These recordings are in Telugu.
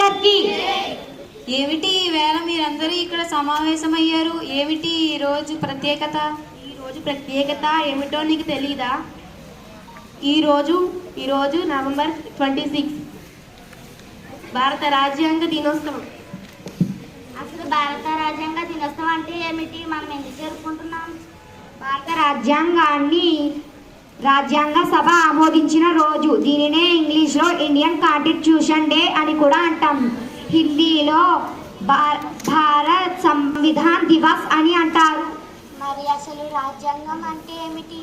అంబేద్కర్ కి. ఏమిటి ఈవేళ మీరందరూ ఇక్కడ సమావేశమయ్యారు? ఏమిటి ఈ రోజు ప్రత్యేకత? ఈ రోజు ప్రత్యేకత ఏమిటో నీకు తెలీదా? ఈరోజు నవంబర్ 26 భారత రాజ్యాంగ దినోత్సవం. అసలు భారత రాజ్యాంగ దినోత్సవం అంటే ఏమిటి? మనం ఎందుకు జరుపుకుంటున్నాం? భారత రాజ్యాంగాన్ని రాజ్యాంగ సభ ఆమోదించిన రోజు. దీనినే ఇంగ్లీష్లో ఇండియన్ కాన్స్టిట్యూషన్ డే అని కూడా అంటాం. హిందీలో భారత్ సంవిధాన్ దివస్ అని అంటారు. మరి అసలు రాజ్యాంగం అంటే ఏమిటి?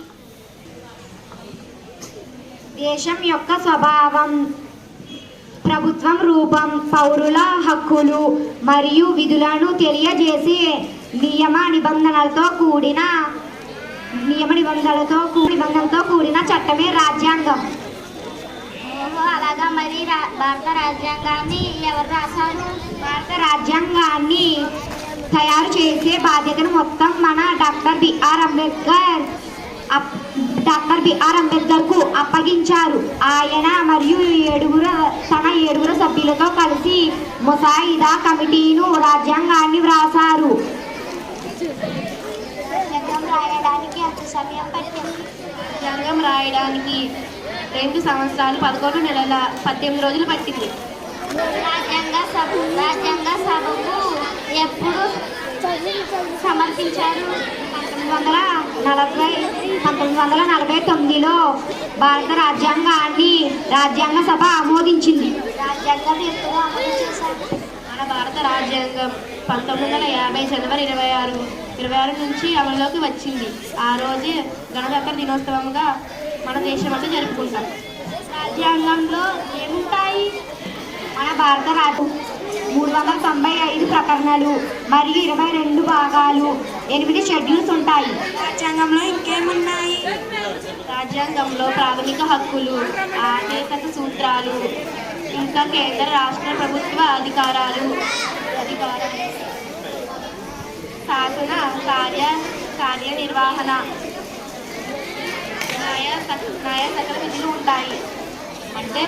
దేశం యొక్క స్వభావం, ప్రభుత్వం రూపం, పౌరుల హక్కులు మరియు విధులను తెలియజేసే నియమ నిబంధనలతో కూడిన చట్టమే రాజ్యాంగం. ఓహో, అలాగా. మరి భారత రాజ్యాంగాన్ని ఎవరు రాశారు? భారత రాజ్యాంగాన్ని తయారు చేసే బాధ్యతను మొత్తం మన డాక్టర్ బిఆర్ అంబేద్కర్ కు అప్పగించారు. ఆయన మరియు తన ఏడుగురు సభ్యులతో కలిసి ముసాయిదా కమిటీను రాజ్యాంగాన్ని వ్రాసారు. రాజ్యాంగం రాయడానికి ఎంత సమయం పట్టింది? రాజ్యాంగం రాయడానికి 2 సంవత్సరాలు 11 నెలల 18 రోజులు పట్టింది. రాజ్యాంగ సభకు ఎప్పుడు సమర్పించారు? 1949లో భారత రాజ్యాంగాన్ని రాజ్యాంగ సభ ఆమోదించింది. రాజ్యాంగం ఎప్పుడు అమలు చేశారు? మన భారత రాజ్యాంగం 1950 జనవరి 26 నుంచి అమలులోకి వచ్చింది. ఆ రోజే గణతంత్ర దినోత్సవంగా మన దేశమంతా జరుపుకుంటాం. రాజ్యాంగంలో ఏముంటాయి? మన భారత రాజ్యం 395 ప్రకరణలు మరియు 22 భాగాలు, 8 షెడ్యూల్స్ ఉంటాయి. రాజ్యాంగంలో ఇంకేమున్నాయి? రాజ్యాంగంలో ప్రాథమిక హక్కులు, ఆదేశక సూత్రాలు, ఇంకా కేంద్ర రాష్ట్ర ప్రభుత్వ అధికారాలు, శాసన కార్యనిర్వహణ, న్యాయ సకల విధులు ఉంటాయి. అంటే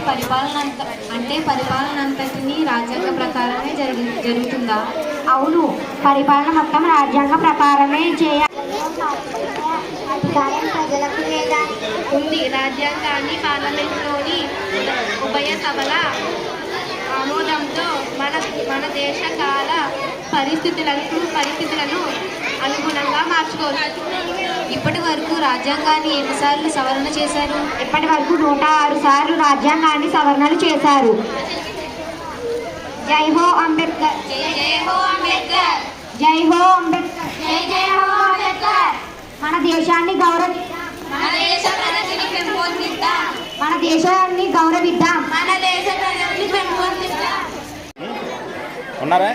పరిపాలన అంతటినీ రాజ్యాంగ ప్రకారమే జరుగుతుందా? అవును, పరిపాలన మొత్తం రాజ్యాంగ ప్రకారమే చేయాలి. అధికారం ప్రజలకు లేదా ఉంది. రాజ్యాంగాన్ని పార్లమెంట్లోని ఉభయ సభల ఆమోదంతో మన దేశ కాల పరిస్థితులను అనుగుణంగా మార్చుకోవచ్చు. ఇప్పటి వరకు రాజ్యాంగాన్ని ఎన్నిసార్లు సవరణ చేశారు? ఇప్పటి వరకు 106 సార్లు రాజ్యాంగాన్ని సవరణలు చేశారు. జై హో అంబేద్కర్. జై హో అంబేద్కర్. జై హో అంబేద్కర్. జై హో అంబేద్కర్. మన దేశాన్ని గౌరవిద్దాం. మన దేశ ప్రగతిని పెంపొందిద్దాం. మన దేశాన్ని గౌరవిద్దాం. మన దేశ ప్రగతిని పెంపొందిద్దాం. ఉన్నారా?